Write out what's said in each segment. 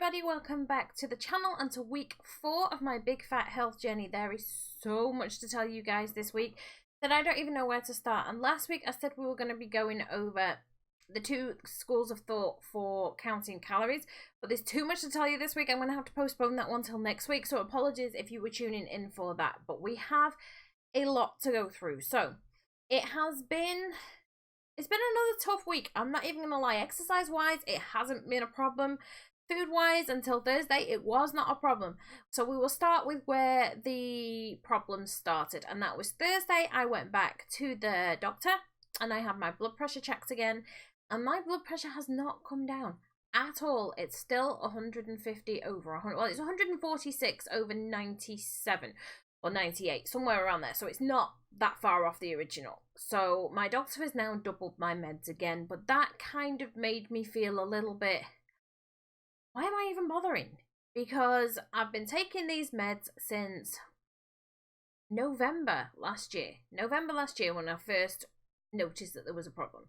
everybody, welcome back to the channel and to week 4 of my big fat health journey. There is so much to tell you guys this week that I don't even know where to start. And last week I said we were going to be going over the 2 schools of thought for counting calories, but there's too much to tell you this week. I'm going to have to postpone that one till next week, so apologies if you were tuning in for that, but we have a lot to go through. So it's been another tough week. I'm not even gonna lie. Exercise wise, it hasn't been a problem. Food wise, until Thursday, it was not a problem. So we will start with where the problem started, and that was Thursday. I went back to the doctor and I had my blood pressure checked again, and my blood pressure has not come down at all. It's still 150 over 100. Well, it's 146 over 97 or 98, somewhere around there. So it's not that far off the original. So my doctor has now doubled my meds again, but that kind of made me feel a little bit, why am I even bothering? Because I've been taking these meds since November last year. November last year when I first noticed that there was a problem.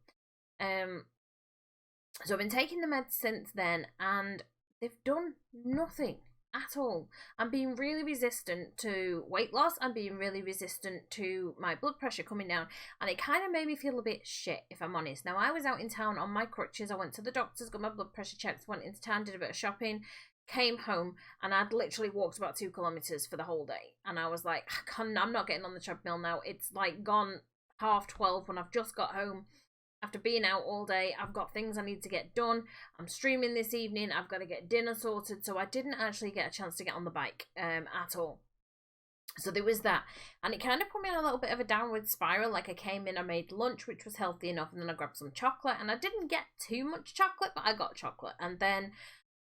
So I've been taking the meds since then, and they've done nothing at all. I'm being really resistant to weight loss. I'm being really resistant to my blood pressure coming down, and it kind of made me feel a bit shit, if I'm honest. Now, I was out in town on my crutches. I went to the doctor's, got my blood pressure checked, went into town, did a bit of shopping, came home, and I'd literally walked about 2 kilometers for the whole day. And I was like, I'm not getting on the treadmill now. It's like gone 12:30 when I've just got home. After being out all day, I've got things I need to get done. I'm streaming this evening. I've got to get dinner sorted. So I didn't actually get a chance to get on the bike at all. So there was that. And it kind of put me in a little bit of a downward spiral. Like, I came in, I made lunch, which was healthy enough. And then I grabbed some chocolate. And I didn't get too much chocolate, but I got chocolate. And then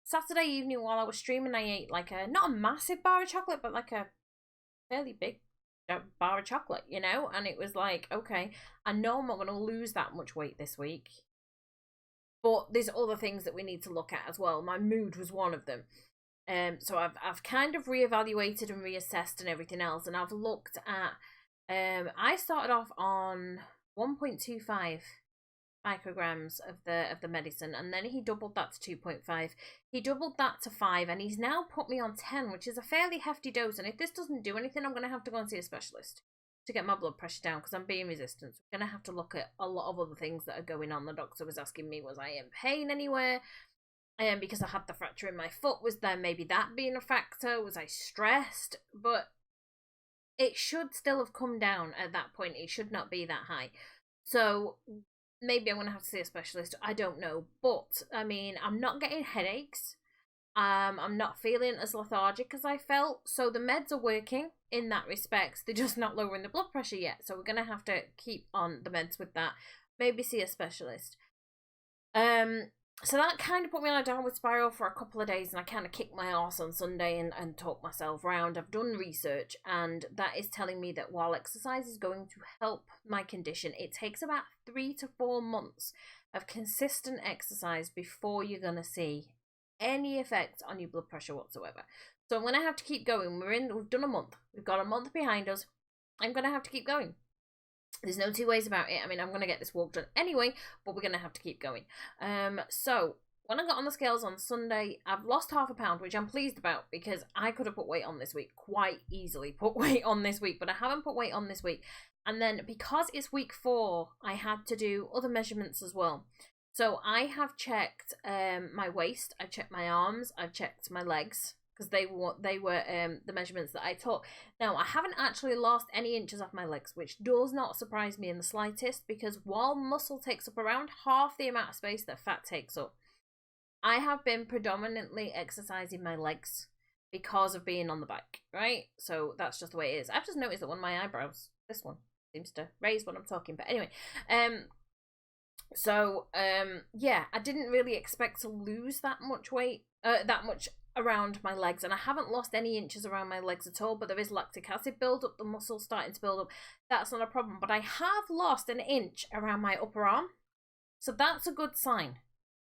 Saturday evening while I was streaming, I ate like not a massive bar of chocolate, but like a fairly big bar of chocolate, you know. And it was like, okay, I know I'm not going to lose that much weight this week, but there's other things that we need to look at as well. My mood was one of them. So I've kind of reevaluated and reassessed and everything else, and I've looked at I started off on 1.25 micrograms of the medicine, and then he doubled that to 2.5. He doubled that to 5, and he's now put me on 10, which is a fairly hefty dose. And if this doesn't do anything, I'm going to have to go and see a specialist to get my blood pressure down, because I'm being resistant. So we're going to have to look at a lot of other things that are going on. The doctor was asking me, was I in pain anywhere? Because I had the fracture in my foot, was there maybe that being a factor? Was I stressed? But it should still have come down at that point. It should not be that high. So maybe I'm going to have to see a specialist. I don't know. But, I mean, I'm not getting headaches. I'm not feeling as lethargic as I felt. So the meds are working in that respect. They're just not lowering the blood pressure yet. So we're going to have to keep on the meds with that. Maybe see a specialist. So that kind of put me on a downward spiral for a couple of days, and I kind of kicked my arse on Sunday and talked myself round. I've done research, and that is telling me that while exercise is going to help my condition, it takes about 3 to 4 months of consistent exercise before you're going to see any effect on your blood pressure whatsoever. So I'm going to have to keep going. We've done a month. We've got a month behind us. I'm going to have to keep going. There's no two ways about it. I mean, I'm going to get this walk done anyway, but we're going to have to keep going. So when I got on the scales on Sunday, I've lost half a pound, which I'm pleased about, because I could have put weight on this week, quite easily put weight on this week, but I haven't put weight on this week. And then because it's week 4, I had to do other measurements as well. So I have checked my waist, I've checked my arms, I've checked my legs, because they were the measurements that I took. Now, I haven't actually lost any inches off my legs, which does not surprise me in the slightest, because while muscle takes up around half the amount of space that fat takes up, I have been predominantly exercising my legs because of being on the bike, right? So that's just the way it is. I've just noticed that one of my eyebrows, this one, seems to raise when I'm talking. But anyway, yeah, I didn't really expect to lose that much weight, that much around my legs, and I haven't lost any inches around my legs at all, but there is lactic acid build up, the muscle's starting to build up. That's not a problem, but I have lost an inch around my upper arm, so that's a good sign.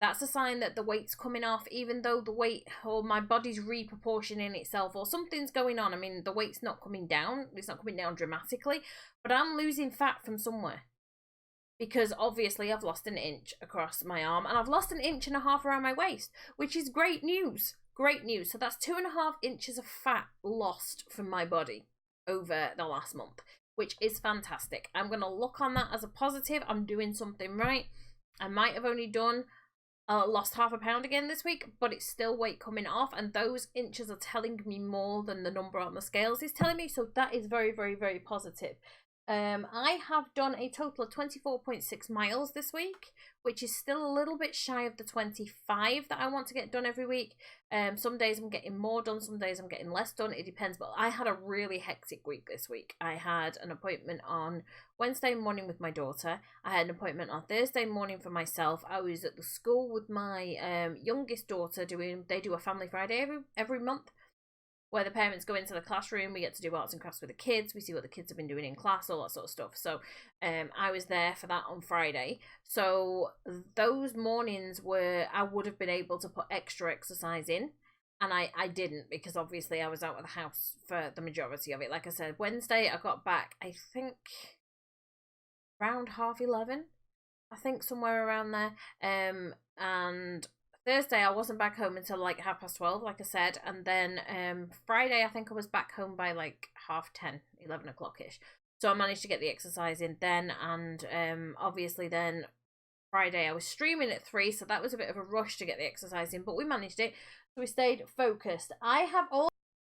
That's a sign that the weight's coming off, even though the weight, or my body's reproportioning itself, or something's going on. I mean, the weight's not coming down, it's not coming down dramatically, but I'm losing fat from somewhere. Because obviously I've lost an inch across my arm, and I've lost an inch and a half around my waist, which is great news. great news. So that's 2.5 inches of fat lost from my body over the last month, which is fantastic. I'm going to look on that as a positive. I'm doing something right. I might have only lost 0.5 pound again this week, but it's still weight coming off, and those inches are telling me more than the number on the scales is telling me, so that is very, very, very positive. I have done a total of 24.6 miles this week, which is still a little bit shy of the 25 that I want to get done every week. Some days I'm getting more done, some days I'm getting less done, it depends, but I had a really hectic week this week. I had an appointment on Wednesday morning with my daughter, I had an appointment on Thursday morning for myself, I was at the school with my youngest daughter, they do a Family Friday every month, where the parents go into the classroom, we get to do arts and crafts with the kids, we see what the kids have been doing in class, all that sort of stuff. So I was there for that on Friday. So those mornings where I would have been able to put extra exercise in, and I didn't, because obviously I was out of the house for the majority of it. Like I said, Wednesday I got back, I think, around 11:30, I think, somewhere around there. And Thursday I wasn't back home until like 12:30, like I said, and then Friday I think I was back home by like 10:30, 11 o'clock-ish. So I managed to get the exercise in then, and obviously then Friday I was streaming at 3, so that was a bit of a rush to get the exercise in, but we managed it, so we stayed focused. I have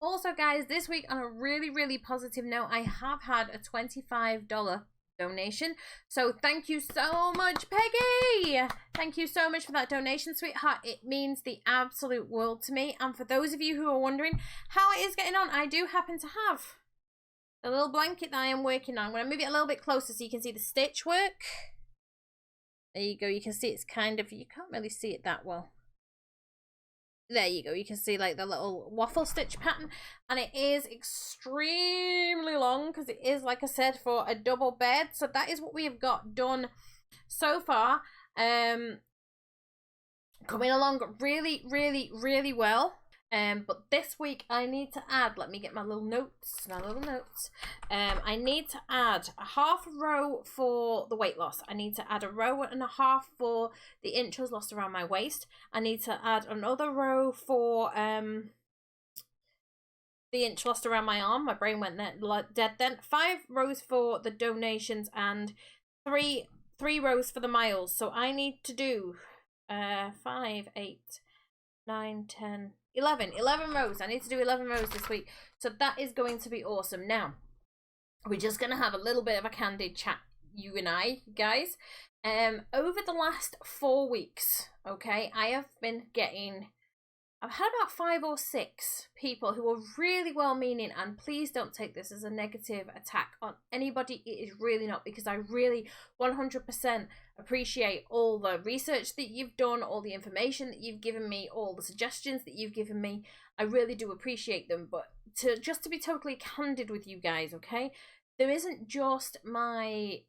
also, guys, this week, on a really, really positive note, I have had a $25 donation, so thank you so much, Peggy. Thank you so much for that donation, sweetheart. It means the absolute world to me. And for those of you who are wondering how it is getting on, I do happen to have a little blanket that I am working on. I'm going to move it a little bit closer so you can see the stitch work. There you go. You can see it's kind of, you can't really see it that well. There you go, you can see like the little waffle stitch pattern, and it is extremely long because it is, like I said, for a double bed. So that is what we have got done so far. Coming along really, really, really well. But this week I need to add, let me get my little notes, I need to add a 1/2 row for the weight loss. I need to add 1.5 rows for the inches lost around my waist. I need to add another row for the inch lost around my arm. My brain went dead then. 5 rows for the donations, and three rows for the miles. So I need to do 5, 8, 9, 10, 11 rows. I need to do 11 rows this week, so that is going to be awesome. Now we're just going to have a little bit of a candid chat, you and I, guys. Over the last 4 weeks, okay, I've had about 5 or 6 people who are really well meaning, and please don't take this as a negative attack on anybody. It is really not, because I really 100% appreciate all the research that you've done, all the information that you've given me, all the suggestions that you've given me. I really do appreciate them. But just to be totally candid with you guys, okay, there isn't just my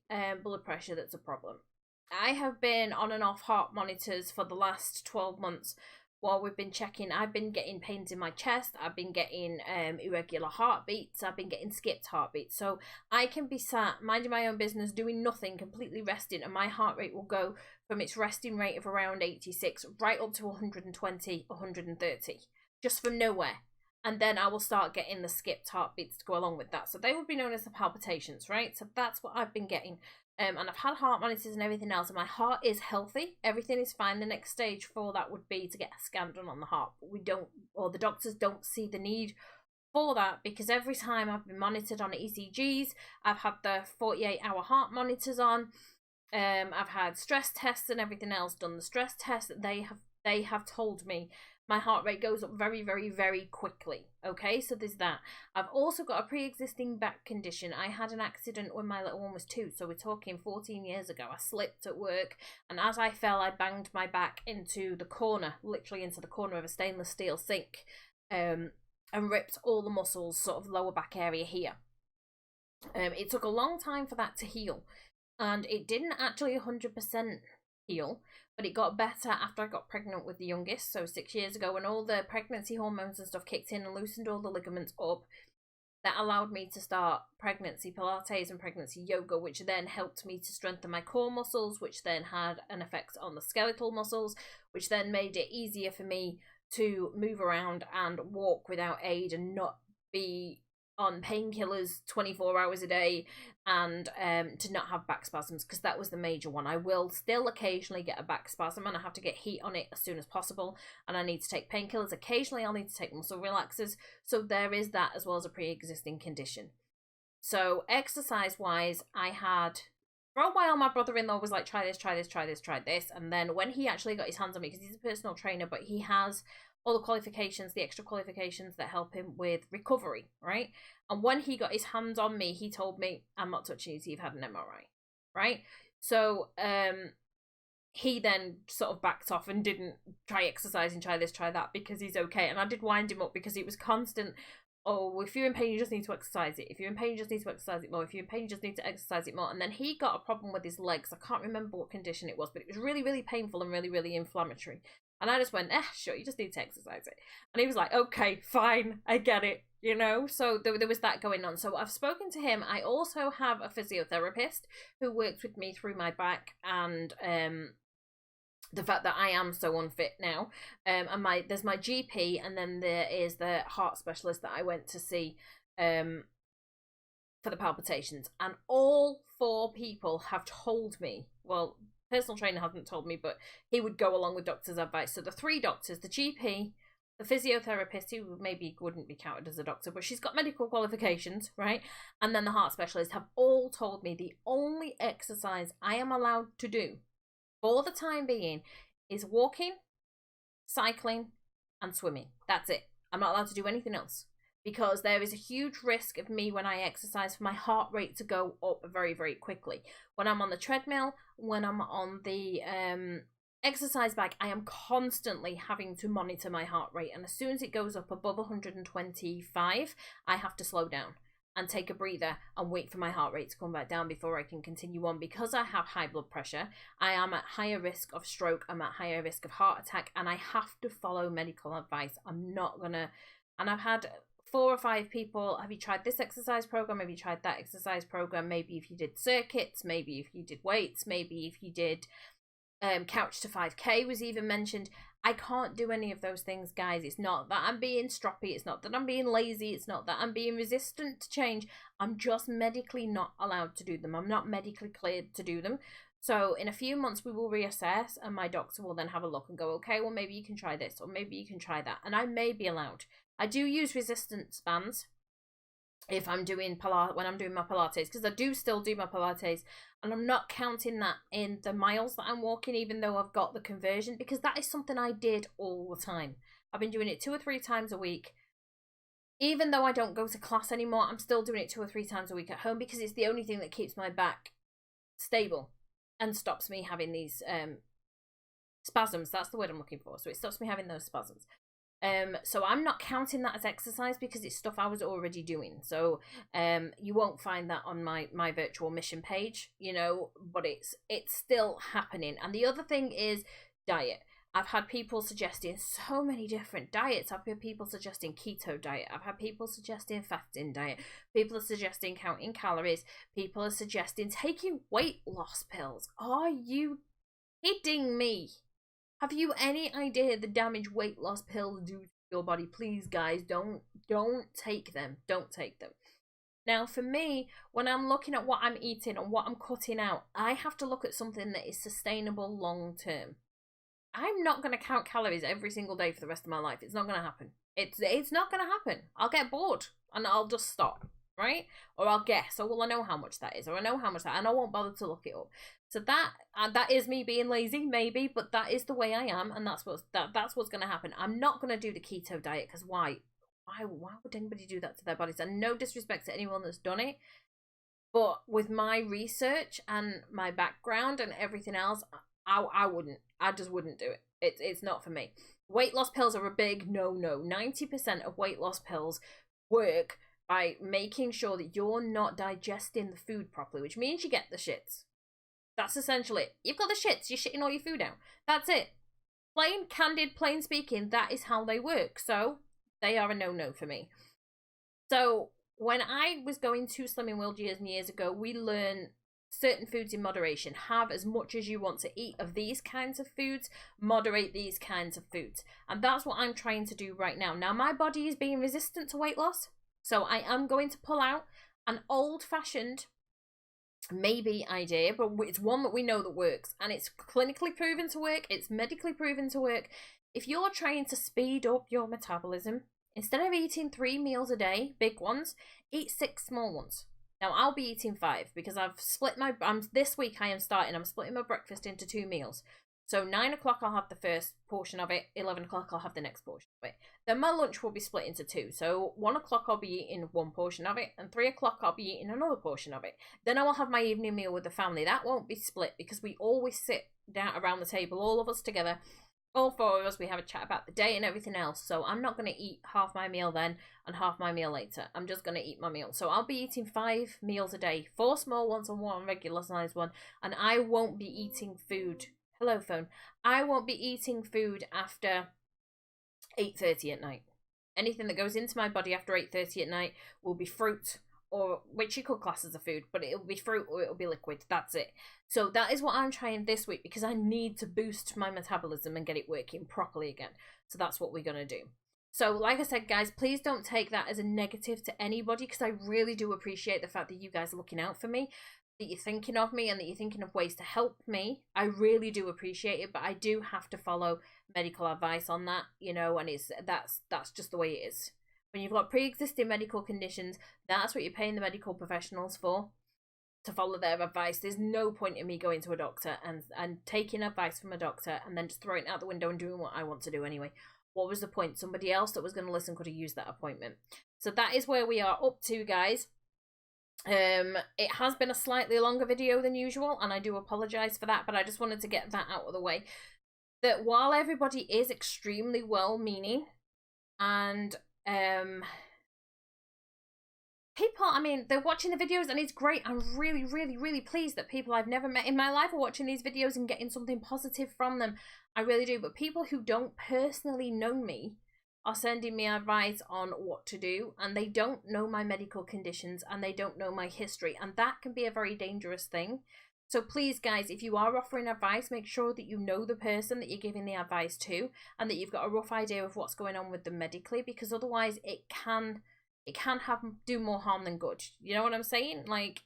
blood pressure that's a problem. I have been on and off heart monitors for the last 12 months while we've been checking. I've been getting pains in my chest, I've been getting irregular heartbeats, I've been getting skipped heartbeats. So I can be sat minding my own business, doing nothing, completely resting, and my heart rate will go from its resting rate of around 86 right up to 120, 130, just from nowhere. And then I will start getting the skipped heartbeats to go along with that. So they would be known as the palpitations, right? So that's what I've been getting. And I've had heart monitors and everything else, and my heart is healthy. Everything is fine. The next stage for that would be to get a scan done on the heart. But we don't, or the doctors don't see the need for that, because every time I've been monitored on ECGs, I've had the 48-hour heart monitors on. I've had stress tests and everything else done. The stress test, they have told me my heart rate goes up very, very, very quickly. Okay, so there's that. I've also got a pre-existing back condition. I had an accident when my little one was 2, so we're talking 14 years ago. I slipped at work, and as I fell, I banged my back into the corner, literally into the corner of a stainless steel sink, and ripped all the muscles, sort of lower back area here. It took a long time for that to heal, and it didn't actually 100% heal, but it got better after I got pregnant with the youngest, so 6 years ago, when all the pregnancy hormones and stuff kicked in and loosened all the ligaments up. That allowed me to start pregnancy Pilates and pregnancy yoga, which then helped me to strengthen my core muscles, which then had an effect on the skeletal muscles, which then made it easier for me to move around and walk without aid and not be on painkillers 24 hours a day, and to not have back spasms, because that was the major one. I will still occasionally get a back spasm and I have to get heat on it as soon as possible, and I need to take painkillers. Occasionally I'll need to take muscle relaxers, so there is that as well as a pre-existing condition. So exercise wise, I had, for a while my brother-in-law was like, try this, try this, try this, try this, and then when he actually got his hands on me, because he's a personal trainer, but he has all the qualifications, the extra qualifications that help him with recovery, right? And when he got his hands on me, he told me, I'm not touching you till you've had an MRI, right? So he then sort of backed off and didn't try exercising, try this, try that, because he's okay. And I did wind him up, because it was constant, oh, if you're in pain, you just need to exercise it. If you're in pain, you just need to exercise it more. If you're in pain, you just need to exercise it more. And then he got a problem with his legs. I can't remember what condition it was, but it was really, really painful and really, really inflammatory. And I just went, sure, you just need to exercise it. And he was like, okay, fine, I get it, you know? So there was that going on. So I've spoken to him. I also have a physiotherapist who works with me through my back and the fact that I am so unfit now. And there's my GP, and then there is the heart specialist that I went to see for the palpitations. And all 4 people have told me, well, personal trainer hasn't told me, but he would go along with doctor's advice. So the 3 doctors, the GP, the physiotherapist, who maybe wouldn't be counted as a doctor, but she's got medical qualifications, right? And then the heart specialist have all told me the only exercise I am allowed to do for the time being is walking, cycling, and swimming. That's it. I'm not allowed to do anything else, because there is a huge risk of me, when I exercise, for my heart rate to go up very, very quickly. When I'm on the treadmill, when I'm on the exercise bike, I am constantly having to monitor my heart rate. And as soon as it goes up above 125, I have to slow down and take a breather and wait for my heart rate to come back down before I can continue on. Because I have high blood pressure, I am at higher risk of stroke, I'm at higher risk of heart attack, and I have to follow medical advice. I'm not gonna, and I've had 4 or 5 people, have you tried this exercise program? Have you tried that exercise program? Maybe if you did circuits, maybe if you did weights, maybe if you did couch to 5K was even mentioned. I can't do any of those things, guys. It's not that I'm being stroppy. It's not that I'm being lazy. It's not that I'm being resistant to change. I'm just medically not allowed to do them. I'm not medically cleared to do them. So in a few months, we will reassess, and my doctor will then have a look and go, okay, well, maybe you can try this, or maybe you can try that. And I may be allowed. I do use resistance bands if I'm doing when I'm doing my Pilates, because I do still do my Pilates, and I'm not counting that in the miles that I'm walking, even though I've got the conversion, because that is something I did all the time. I've been doing it 2 or 3 times a week. Even though I don't go to class anymore, I'm still doing it 2 or 3 times a week at home, because it's the only thing that keeps my back stable and stops me having these spasms. That's the word I'm looking for. So it stops me having those spasms. So I'm not counting that as exercise, because it's stuff I was already doing. So you won't find that on my virtual mission page, you know, but it's still happening. And the other thing is diet. I've had people suggesting so many different diets. I've had people suggesting keto diet. I've had people suggesting fasting diet. People are suggesting counting calories. People are suggesting taking weight loss pills. Are you kidding me? Have you any idea the damage weight loss pills do to your body? Please, guys, don't take them. Don't take them. Now, for me, when I'm looking at what I'm eating and what I'm cutting out, I have to look at something that is sustainable long term. I'm not going to count calories every single day for the rest of my life. It's not going to happen. It's not going to happen. I'll get bored and I'll just stop, right? Or I'll guess. Oh, well, I know how much that is, or I know how much that, and I won't bother to look it up. So that is me being lazy, maybe, but that is the way I am, and that's what's going to happen. I'm not going to do the keto diet, because why would anybody do that to their bodies? And no disrespect to anyone that's done it, but with my research and my background and everything else, I wouldn't. I just wouldn't do it. It's not for me. Weight loss pills are a big no-no. 90% of weight loss pills work by making sure that you're not digesting the food properly, which means you get the shits. That's essentially it. You've got the shits, you're shitting all your food out. That's it. Plain, candid, plain speaking, that is how they work. So, they are a no-no for me. So, when I was going to Slimming World years and years ago, we learned certain foods in moderation. Have as much as you want to eat of these kinds of foods, moderate these kinds of foods. And that's what I'm trying to do right now. Now, my body is being resistant to weight loss, so I am going to pull out an old-fashioned maybe idea, but it's one that we know that works, and it's clinically proven to work, it's medically proven to work. If you're trying to speed up your metabolism, instead of eating 3 meals a day, big ones, eat 6 small ones. Now, I'll be eating 5 because I've split this week I'm splitting my breakfast into 2 meals. So 9 o'clock I'll have the first portion of it, 11 o'clock I'll have the next portion of it. Then my lunch will be split into 2. So 1 o'clock I'll be eating 1 portion of it, and 3 o'clock I'll be eating another portion of it. Then I will have my evening meal with the family. That won't be split because we always sit down around the table, all of us together. All 4 of us, we have a chat about the day and everything else. So I'm not going to eat half my meal then and half my meal later. I'm just going to eat my meal. So I'll be eating 5 meals a day, 4 small ones and 1 regular sized one. And I won't be eating food. Hello, phone. I won't be eating food after 8:30 at night. Anything that goes into my body after 8:30 at night will be fruit, or which you could class as a food, but it'll be fruit or it'll be liquid. That's it. So that is what I'm trying this week because I need to boost my metabolism and get it working properly again. So that's what we're going to do. So like I said, guys, please don't take that as a negative to anybody because I really do appreciate the fact that you guys are looking out for me, that you're thinking of me, and that you're thinking of ways to help me. I really do appreciate it, but I do have to follow medical advice on that, you know, and that's just the way it is. When you've got pre-existing medical conditions, that's what you're paying the medical professionals for, to follow their advice. There's no point in me going to a doctor and taking advice from a doctor and then just throwing it out the window and doing what I want to do anyway. What was the point? Somebody else that was going to listen could have used that appointment. So that is where we are up to, guys. It has been a slightly longer video than usual, and I do apologise for that, but I just wanted to get that out of the way. That while everybody is extremely well-meaning and people, I mean, they're watching the videos and it's great. I'm really, really, really pleased that people I've never met in my life are watching these videos and getting something positive from them. I really do. But people who don't personally know me are sending me advice on what to do, and they don't know my medical conditions and they don't know my history, and that can be a very dangerous thing. So please, guys, if you are offering advice, make sure that you know the person that you're giving the advice to and that you've got a rough idea of what's going on with them medically, because otherwise it can do more harm than good. You know what I'm saying? Like,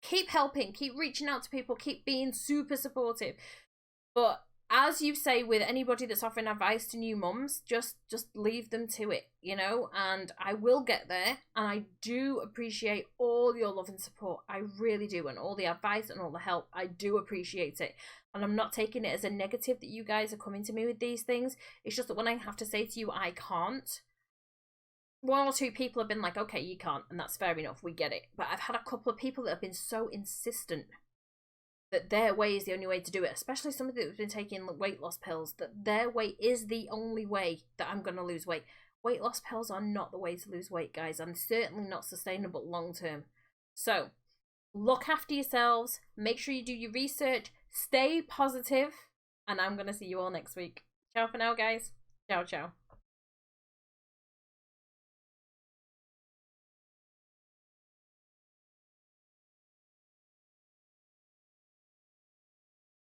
keep helping, keep reaching out to people, keep being super supportive. But as you say with anybody that's offering advice to new mums, just leave them to it, you know, and I will get there, and I do appreciate all your love and support. I really do, and all the advice and all the help. I do appreciate it, and I'm not taking it as a negative that you guys are coming to me with these things. It's just that when I have to say to you, I can't, 1 or 2 people have been like, okay, you can't, and that's fair enough, we get it. But I've had a couple of people that have been so insistent that their way is the only way to do it, especially somebody that's been taking weight loss pills, that their way is the only way that I'm going to lose weight. Weight loss pills are not the way to lose weight, guys, and certainly not sustainable long term. So look after yourselves, make sure you do your research, stay positive, and I'm going to see you all next week. Ciao for now, guys. Ciao, ciao.